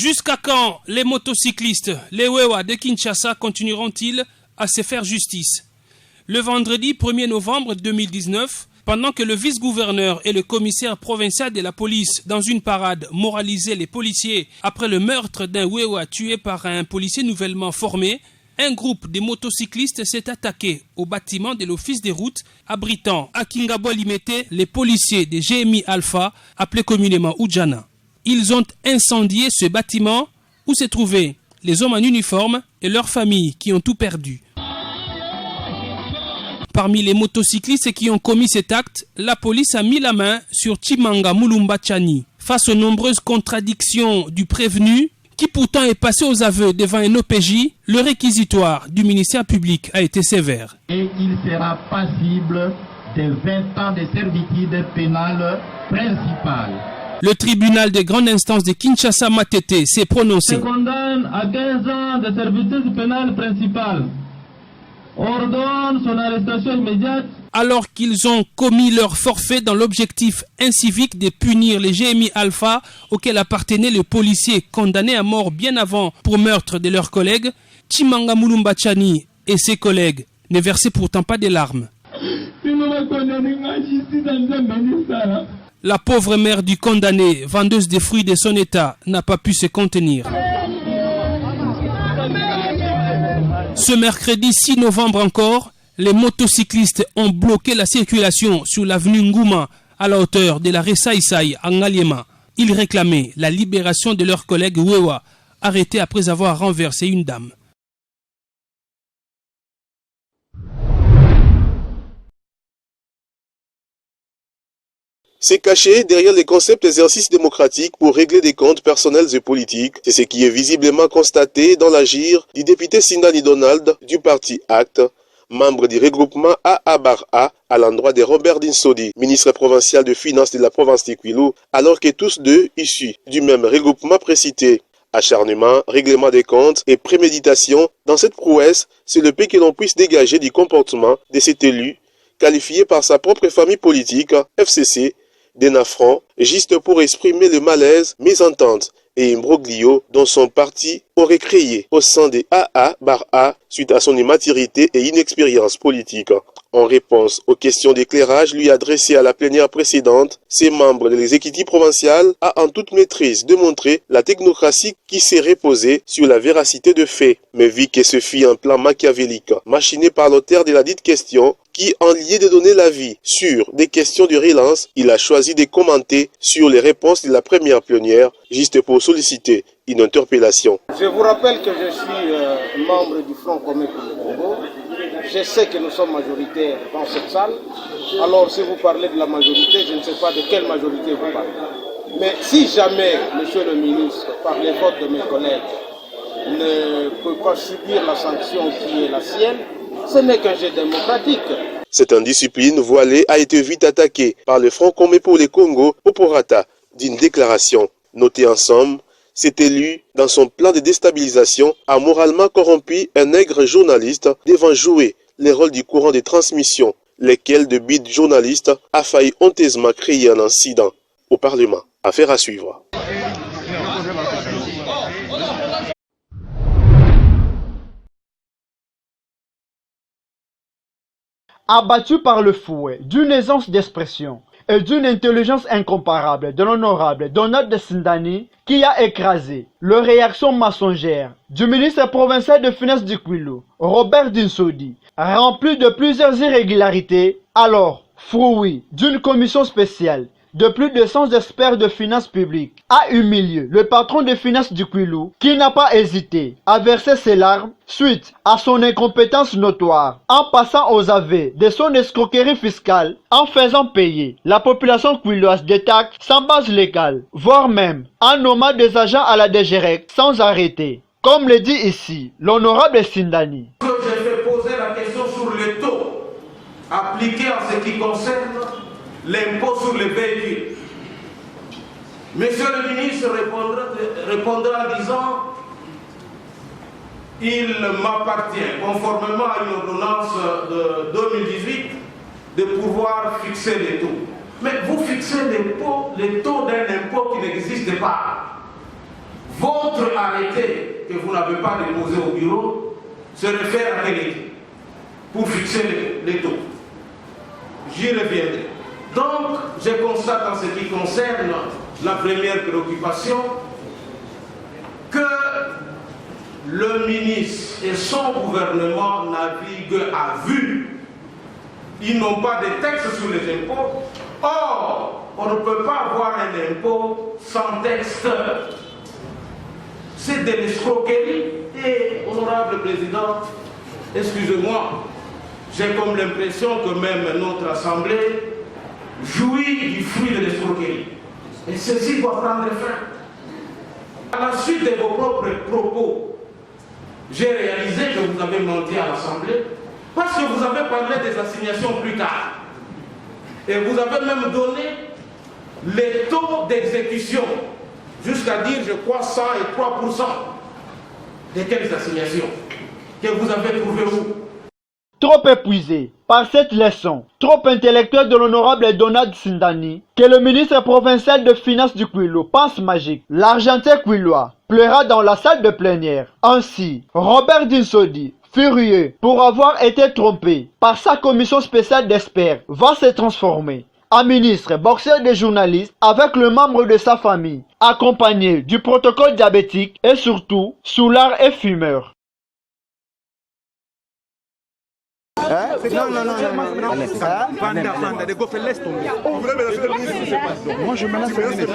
Jusqu'à quand les motocyclistes, les Wewa de Kinshasa continueront-ils à se faire justice? Le vendredi 1er novembre 2019, pendant que le vice-gouverneur et le commissaire provincial de la police, dans une parade, moralisaient les policiers après le meurtre d'un Wewa tué par un policier nouvellement formé, un groupe de motocyclistes s'est attaqué au bâtiment de l'office des routes abritant à Kingabo-Limete les policiers de GMI Alpha, appelés communément Oudjana. Ils ont incendié ce bâtiment où se trouvaient les hommes en uniforme et leurs familles qui ont tout perdu. Parmi les motocyclistes qui ont commis cet acte, la police a mis la main sur Chimanga Mulumba Chani. Face aux nombreuses contradictions du prévenu, qui pourtant est passé aux aveux devant un OPJ, le réquisitoire du ministère public a été sévère. Et il sera passible de 20 ans de servitude pénale principale. Le tribunal de grande instance de Kinshasa Matete s'est prononcé. Se condamne à 15 ans de servitude pénale principale. Ordonne son arrestation immédiate. Alors qu'ils ont commis leur forfait dans l'objectif incivique de punir les GMI Alpha auxquels appartenait le policier condamné à mort bien avant pour meurtre de leurs collègues, Chimanga Mulumba Chani et ses collègues ne versaient pourtant pas de larmes. La pauvre mère du condamné, vendeuse des fruits de son état, n'a pas pu se contenir. Ce mercredi 6 novembre encore, les motocyclistes ont bloqué la circulation sur l'avenue Ngouma à la hauteur de la Ressaïsaï à Ngaliema. Ils réclamaient la libération de leurs collègues Wewa, arrêtés après avoir renversé une dame. C'est caché derrière les concepts d'exercice démocratique pour régler des comptes personnels et politiques. C'est ce qui est visiblement constaté dans l'agir du député Sindani Donald du parti ACT, membre du regroupement AA-A à l'endroit de Robert Dinsodi, ministre provincial de finances de la province de Kwilu, alors que tous deux issus du même regroupement précité. Acharnement, règlement des comptes et préméditation, dans cette prouesse, c'est le peu que l'on puisse dégager du comportement de cet élu, qualifié par sa propre famille politique, FCC, d'Enafran, juste pour exprimer le malaise, mésentente et imbroglio dont son parti aurait créé au sein des AA-A suite à son immaturité et inexpérience politique. En réponse aux questions d'éclairage lui adressées à la plénière précédente, ces membres de l'exécutif provincial a en toute maîtrise démontré la technocratie qui s'est reposée sur la véracité de faits. Mais vu que ce fut un plan machiavélique machiné par l'auteur de la dite question, qui, en lieu de donner l'avis sur des questions de relance, il a choisi de commenter sur les réponses de la première pionnière, juste pour solliciter une interpellation. Je vous rappelle que je suis membre du Front commun pour le Congo. Je sais que nous sommes majoritaires dans cette salle. Alors, si vous parlez de la majorité, je ne sais pas de quelle majorité vous parlez. Mais si jamais, monsieur le ministre, par les votes de mes collègues, ne peut pas subir la sanction qui est la sienne, ce n'est qu'un jeu démocratique. Cette indiscipline voilée a été vite attaquée par le Front commun pour le Congo au prorata d'une déclaration. Notée en somme, cet élu, dans son plan de déstabilisation, a moralement corrompu un nègre journaliste devant jouer les rôles du courant de transmission, lesquels de bide journaliste a failli honteusement créer un incident au Parlement. Affaire à suivre. Abattu par le fouet d'une aisance d'expression et d'une intelligence incomparable de l'honorable Donald Sindani, qui a écrasé les réactions mensongères du ministre provincial de finances du Kwilu, Robert Dinsodi, rempli de plusieurs irrégularités, alors fruit d'une commission spéciale de plus de 100 experts de finances publiques, a humilié le patron des finances du Kwilu, qui n'a pas hésité à verser ses larmes suite à son incompétence notoire, en passant aux aveux de son escroquerie fiscale, en faisant payer la population kwiloise des taxes sans base légale, voire même en nommant des agents à la DGREC sans arrêter. Comme le dit ici l'honorable Sindani. Je vais poser la question sur les taux appliqués en ce qui concerne l'impôt sur les véhicules. Monsieur le ministre répondra en disant il m'appartient, conformément à une ordonnance de 2018, de pouvoir fixer les taux. Mais vous fixez les taux d'un impôt qui n'existe pas. votre arrêté que vous n'avez pas déposé au bureau se réfère à quel été pour fixer les taux. J'y reviendrai. Donc, je constate en ce qui concerne la première préoccupation que le ministre et son gouvernement naviguent à vue. Ils n'ont pas de texte sur les impôts. Or, on ne peut pas avoir un impôt sans texte. C'est de l'escroquerie. Et, honorable président, excusez-moi, j'ai comme l'impression que même notre assemblée jouit du fruit de l'escroquerie. Et ceci doit prendre fin. À la suite de vos propres propos, j'ai réalisé que vous avez menti à l'Assemblée parce que vous avez parlé des assignations plus tard. Et vous avez même donné les taux d'exécution, jusqu'à dire, je crois, 103% de quelles assignations que vous avez trouvées où? Trop épuisé par cette leçon, trop intellectuelle de l'honorable Donald Sindani, que le ministre provincial de finances du Kwilu pense magique. L'Argentin Kwilois pleura dans la salle de plénière. Ainsi, Robert Dinsodi, furieux pour avoir été trompé par sa commission spéciale d'experts, va se transformer en ministre boxeur des journalistes avec le membre de sa famille, accompagné du protocole diabétique et surtout soulard et fumeur. Non. Panda, de Goffel, laisse tomber. Moi, je menace le ministre.